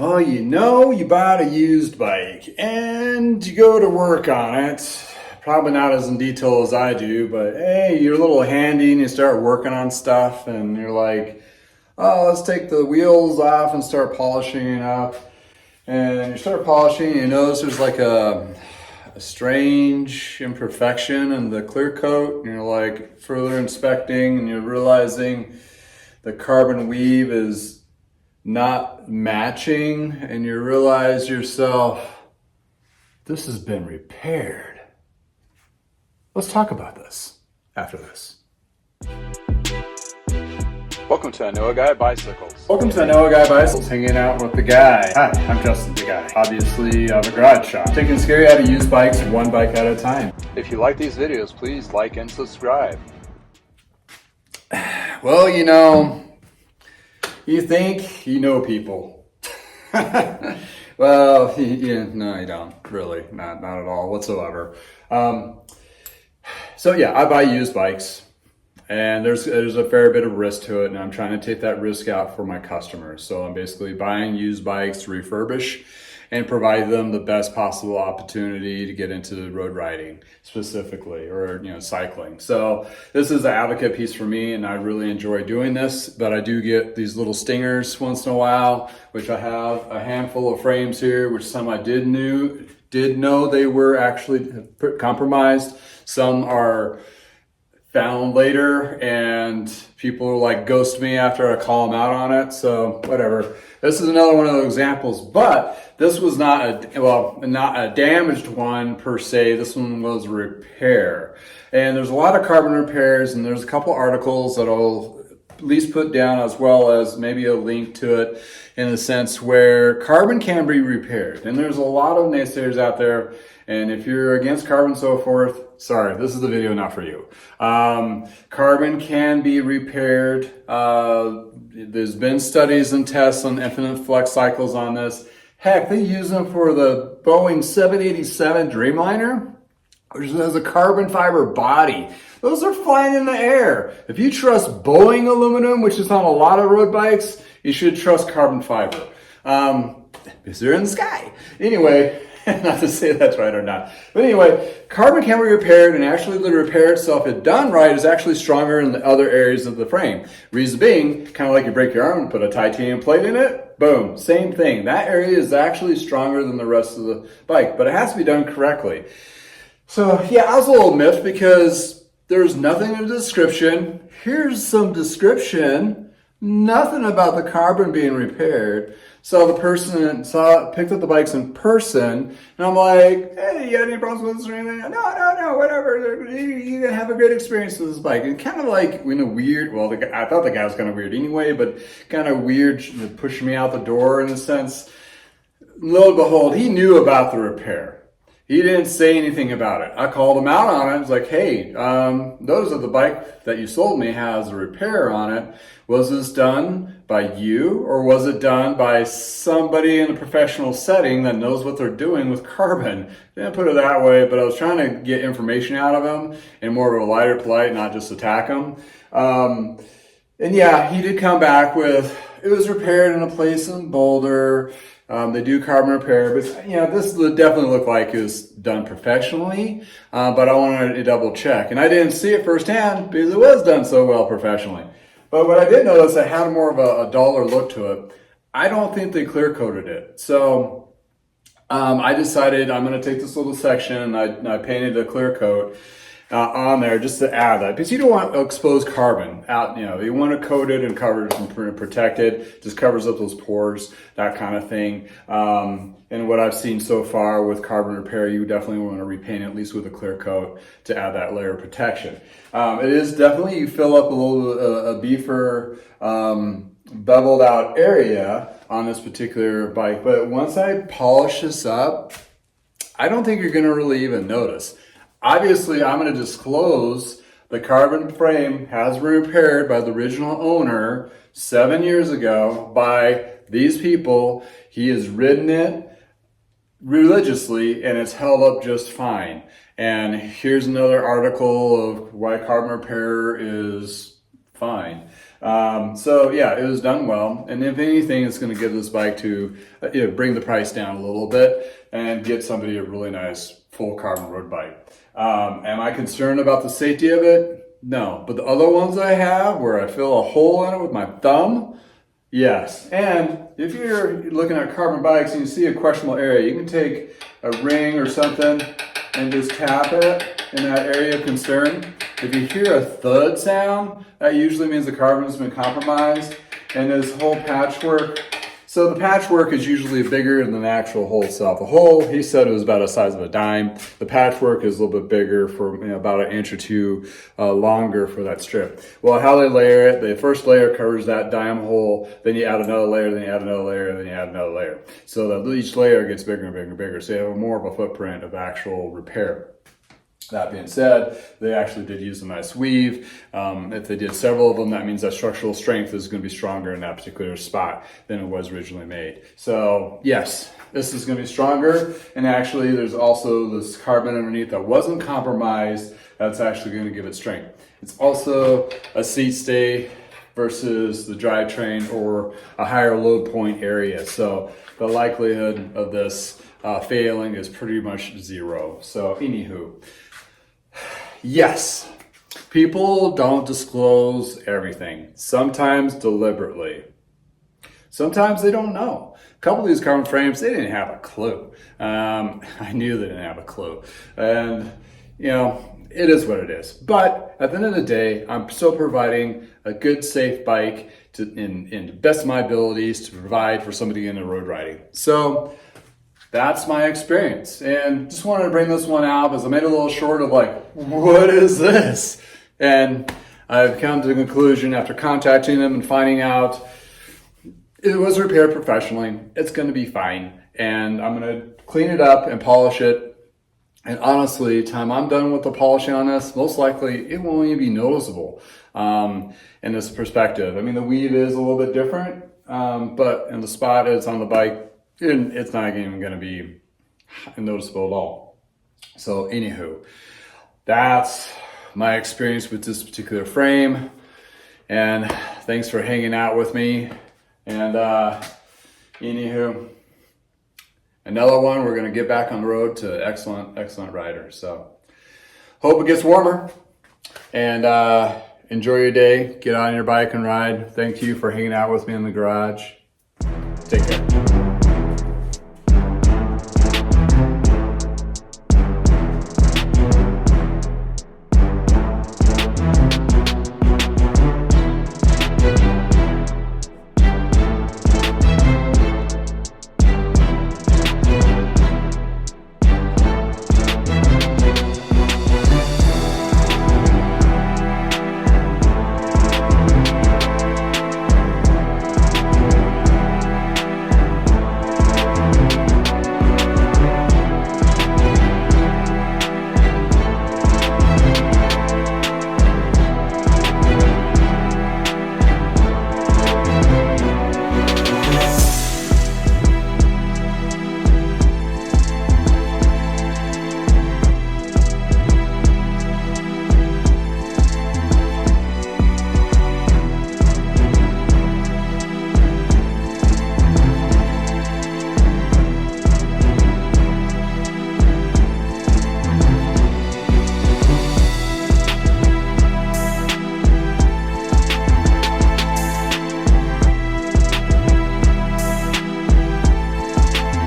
Well, you bought a used bike and you go to work on it. Probably not as in detail as I do, but hey, you're a little handy and you start working on stuff and you're like, oh, let's take the wheels off and start polishing it up. And you start polishing and you notice there's like a strange imperfection in the clear coat. And you're like further inspecting and you're realizing the carbon weave is not matching, and you realize yourself, this has been repaired. Let's talk about this after this. Welcome to I Know a Guy Bicycles. Welcome to I Know a Guy Bicycles, hanging out with the guy. Hi, I'm Justin, the guy. Obviously, I have a garage shop. Taking scary how to use bikes one bike at a time. If you like these videos, please like and subscribe. Well, you think you know people. Well, no, you don't. Really, not at all whatsoever. So yeah, I buy used bikes, and there's a fair bit of risk to it, and I'm trying to take that risk out for my customers. So I'm basically buying used bikes to refurbish and provide them the best possible opportunity to get into road riding specifically, or cycling. So this is an advocate piece for me, and I really enjoy doing this, but I do get these little stingers once in a while, which I have a handful of frames here, which some I did know they were actually compromised. Some are found later, and people like ghost me after I call them out on it. So whatever. This is another one of those examples, but this was not a damaged one per se. This one was a repair. And there's a lot of carbon repairs, and there's a couple articles that I'll at least put down, as well as maybe a link to it, in the sense where carbon can be repaired. And there's a lot of naysayers out there, and if you're against carbon and so forth, sorry, this is the video not for you. Carbon can be repaired. There's been studies and tests on infinite flex cycles on this. Heck, they use them for the Boeing 787 Dreamliner, which has a carbon fiber body. Those are flying in the air. If you trust Boeing aluminum, which is on a lot of road bikes, you should trust carbon fiber. Because they're in the sky. Anyway, not to say that's right or not. But anyway, carbon can be repaired, and actually the repair itself, if done right, is actually stronger in the other areas of the frame. Reason being, kind of like you break your arm and put a titanium plate in it, boom, same thing. That area is actually stronger than the rest of the bike, but it has to be done correctly. So yeah, I was a little miffed because there's nothing in the description. Here's some description. Nothing about the carbon being repaired. So the person picked up the bikes in person, and I'm like, hey, you got any problems with this or anything? No, whatever. You're gonna have a great experience with this bike. And kind of like, weird, well, I thought the guy was kind of weird anyway, but kind of weird pushing me out the door in a sense. Lo and behold, he knew about the repair. He didn't say anything about it. I called him out on it. I was like, hey, notice that the bike that you sold me has a repair on it. Was this done by you, or was it done by somebody in a professional setting that knows what they're doing with carbon? Didn't put it that way, but I was trying to get information out of him in more of a lighter polite, not just attack him. And yeah, he did come back with, it was repaired in a place in Boulder. They do carbon repair, but this would definitely look like it was done professionally, but I wanted to double check. And I didn't see it firsthand because it was done so well professionally. But what I did notice, it had more of a duller look to it. I don't think they clear coated it. So I decided I'm going to take this little section, and I painted a clear coat on there just to add that, because you don't want exposed carbon out. You want to coat it and cover it and protect it. Just covers up those pores, that kind of thing. And what I've seen so far with carbon repair, you definitely want to repaint it, at least with a clear coat, to add that layer of protection. It is definitely, you fill up a little a beefer beveled out area on this particular bike, but once I polish this up, I don't think you're going to really even notice. Obviously, I'm going to disclose the carbon frame has been repaired by the original owner 7 years ago by these people. He has ridden it religiously, and it's held up just fine. And here's another article of why carbon repair is fine. So yeah, it was done well. And if anything, it's going to give this bike to bring the price down a little bit and get somebody a really nice full carbon road bike. Am I concerned about the safety of it? No. But the other ones I have where I feel a hole in it with my thumb, yes. And if you're looking at carbon bikes and you see a questionable area, you can take a ring or something and just tap it in that area of concern. If you hear a thud sound, that usually means the carbon has been compromised. And this whole patchwork, so the patchwork is usually bigger than the actual hole itself. The hole, he said, it was about the size of a dime. The patchwork is a little bit bigger, for about an inch or two longer for that strip. Well, how they layer it, the first layer covers that dime hole, then you add another layer, then you add another layer, then you add another layer. So that each layer gets bigger and bigger and bigger. So you have more of a footprint of actual repair. That being said, they actually did use a nice weave. If they did several of them, that means that structural strength is going to be stronger in that particular spot than it was originally made. So yes, this is going to be stronger. And actually, there's also this carbon underneath that wasn't compromised. That's actually going to give it strength. It's also a seat stay versus the drivetrain or a higher load point area. So the likelihood of this failing is pretty much zero. So anywho. Yes, people don't disclose everything, sometimes deliberately. Sometimes they don't know. A couple of these carbon frames, they didn't have a clue. I knew they didn't have a clue. And, it is what it is. But at the end of the day, I'm still providing a good, safe bike in the best of my abilities to provide for somebody in the road riding. So that's my experience. And just wanted to bring this one out because I made it a little short of what is this? And I've come to the conclusion after contacting them and finding out it was repaired professionally. It's going to be fine. And I'm going to clean it up and polish it. And honestly, time I'm done with the polishing on this, most likely it won't even be noticeable in this perspective. I mean, the weave is a little bit different, but in the spot it's on the bike, it's not even going to be noticeable at all. So anywho, that's my experience with this particular frame. And thanks for hanging out with me. And anywho, another one, we're going to get back on the road to excellent riders. So hope it gets warmer. And enjoy your day. Get on your bike and ride. Thank you for hanging out with me in the garage. Take care.